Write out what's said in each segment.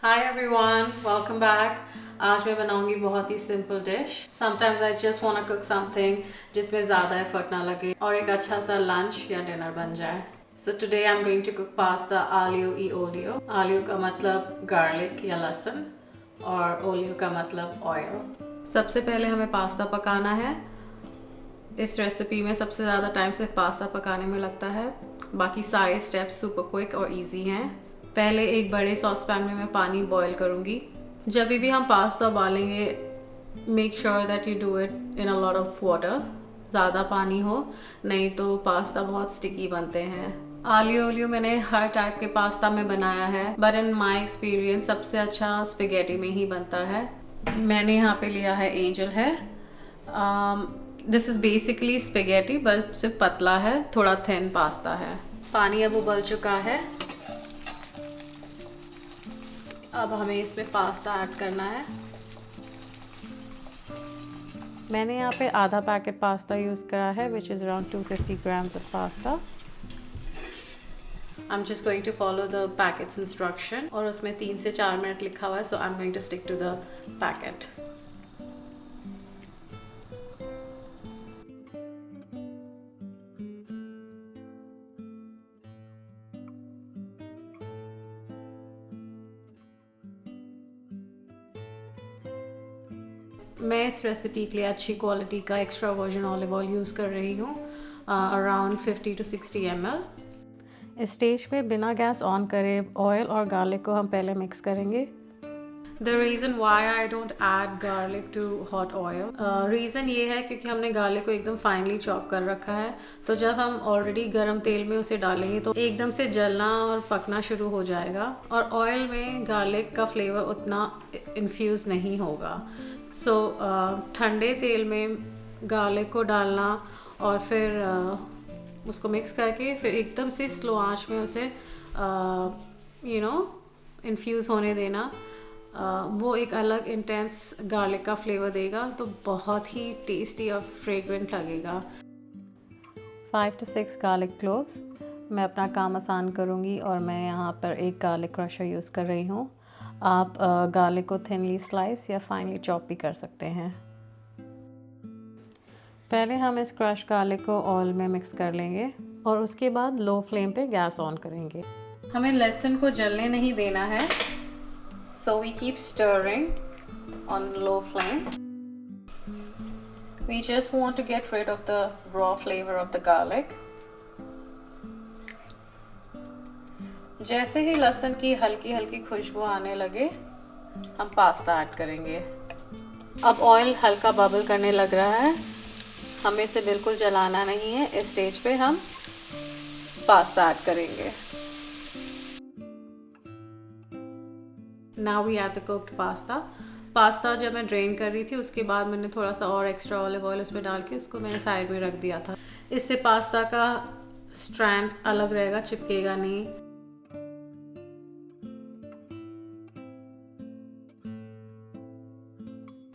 Hi everyone, welcome back. आज मैं बनाऊंगी बहुत ही simple dish. Sometimes I just want to cook something जिसमें ज़्यादा एफर्ट ना लगे और एक अच्छा सा लंच या डिनर बन जाए। So today I am going to cook pasta aglio e olio. Aglio का मतलब गार्लिक या लहसुन और ओलियो का मतलब ऑयल। सबसे पहले हमें पास्ता पकाना है। इस रेसिपी में सबसे ज़्यादा टाइम सिर्फ पास्ता पकाने में लगता है, बाकी सारे स्टेप्स सुपर क्विक और इजी हैं। पहले एक बड़े सॉस पैन में मैं पानी बॉईल करूँगी। जब भी हम पास्ता उबालेंगे make sure that you do it in a lot of water. ज़्यादा पानी हो, नहीं तो पास्ता बहुत स्टिकी बनते हैं। आलियो ओलियो मैंने हर टाइप के पास्ता में बनाया है, बट इन माई एक्सपीरियंस सबसे अच्छा स्पेगेटी में ही बनता है। मैंने यहाँ पे लिया है एंजल है। दिस इज़ बेसिकली स्पेगेटी, बस सिर्फ पतला है, थोड़ा थिन पास्ता है। पानी अब उबल चुका है। अब हमें इसमें पास्ता ऐड करना है। मैंने यहाँ पे आधा पैकेट पास्ता यूज़ करा है, which is around 250 grams of pasta. I am just going to follow the packet's instruction, और उसमें 3 से 4 मिनट लिखा हुआ है, so I am going to stick to the packet. मैं इस रेसिपी के लिए अच्छी क्वालिटी का extra virgin olive oil use कर रही हूँ, अराउंड 50 to 60 ml। इस स्टेज पे बिना गैस ऑन करे ऑयल और गार्लिक को हम पहले मिक्स करेंगे। The reason why I don't add garlic to hot oil, reason ये है क्योंकि हमने गार्लिक को एकदम फाइनली चॉप कर रखा है, तो जब हम ऑलरेडी गर्म तेल में उसे डालेंगे तो एकदम से जलना और पकना शुरू हो जाएगा, और ऑयल में गार्लिक का फ्लेवर उतना इन्फ्यूज़ नहीं होगा। सो ठंडे तेल में गार्लिक को डालना और फिर उसको मिक्स करके फिर एकदम से स्लो आंच में उसे इन्फ्यूज़ होने देना। वो एक अलग इंटेंस गार्लिक का फ्लेवर देगा, तो बहुत ही टेस्टी और फ्रेग्रेंट लगेगा। 5 to 6 गार्लिक क्लोव्स। मैं अपना काम आसान करूँगी और मैं यहाँ पर एक गार्लिक क्रशर यूज़ कर रही हूँ। आप गार्लिक को थिनली स्लाइस या फाइनली चॉप भी कर सकते हैं। पहले हम इस क्रश गार्लिक को ऑयल में मिक्स कर लेंगे और उसके बाद लो फ्लेम पे गैस ऑन करेंगे। हमें लहसुन को जलने नहीं देना है, so we keep stirring on low flame. We just want to get rid of the raw flavor of the garlic. जैसे ही लहसुन की हल्की हल्की खुशबू आने लगे हम पास्ता ऐड करेंगे। अब ऑयल हल्का बबल करने लग रहा है, हमें इसे बिल्कुल जलाना नहीं है। इस स्टेज पे हम पास्ता ऐड करेंगे। Now we add the cooked pasta. Pasta जब मैं ड्रेन कर रही थी उसके बाद मैंने थोड़ा सा और एक्स्ट्रा ऑलिव ऑयल उसमें डाल के उसको मैंने साइड में रख दिया था। इससे पास्ता का स्ट्रैंड अलग रहेगा, चिपकेगा नहीं।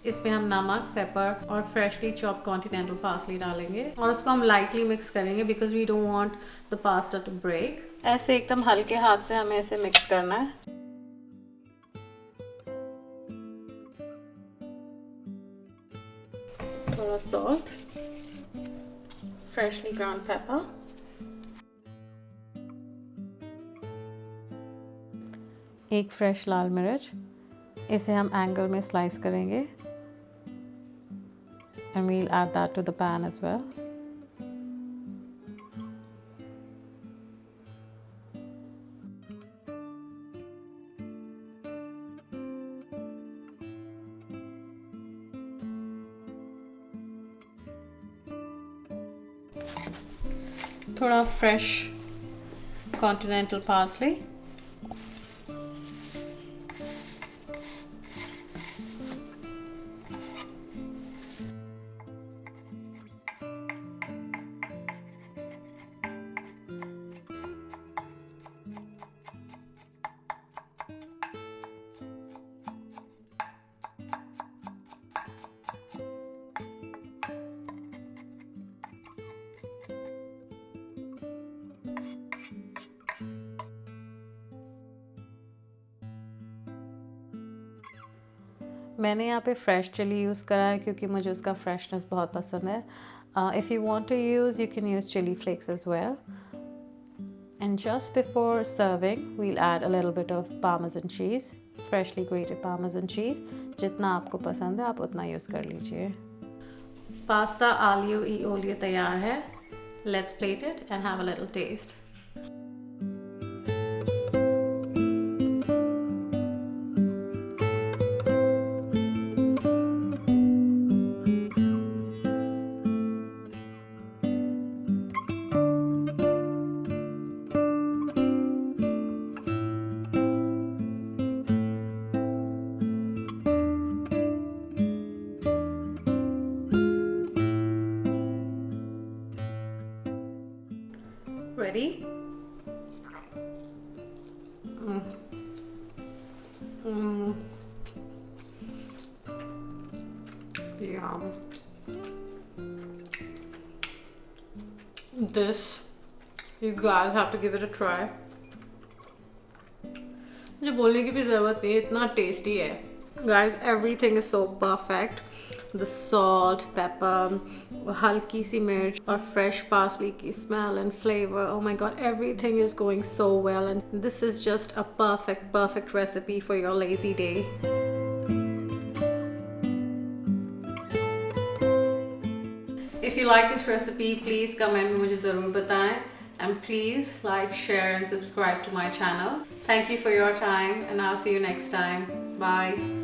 इसमें हम नमक, पेपर और फ्रेशली चॉप कॉन्टिनेंटल पार्सली डालेंगे और उसको हम लाइटली मिक्स करेंगे because we don't want the pasta to break. ऐसे एकदम हल्के हाथ से हमें इसे मिक्स करना है। थोड़ा सॉल्ट, फ्रेशली ग्राउंड पेपर, एक फ्रेश लाल मिर्च, इसे हम एंगल में स्लाइस करेंगे and we'll add that to the pan as well. थोड़ा फ्रेश कॉन्टिनेंटल पार्सले, मैंने यहाँ पे फ्रेश चिली यूज़ करा है क्योंकि मुझे उसका फ्रेशनेस बहुत पसंद है. If you want to use, you can use chili flakes as well. And just before serving, we'll add a little bit of Parmesan cheese, freshly grated Parmesan cheese. जितना आपको पसंद है आप उतना यूज़ कर लीजिए. Pasta aglio e olio तैयार है. Let's plate it and have a little taste. Ready? Yum. This, you guys have to give it a try. मुझे बोलने की भी ज़रूरत नहीं है, इतना टेस्टी है. Guys, everything is so perfect. The salt, pepper, हल्की सी मिर्च और fresh parsley की smell and flavor. Oh my god, everything is going so well, and this is just a perfect recipe for your lazy day. If you like this recipe, please comment में मुझे ज़रूर बताएं. And please like, share and subscribe to my channel. Thank you for your time, and I'll see you next time. Bye.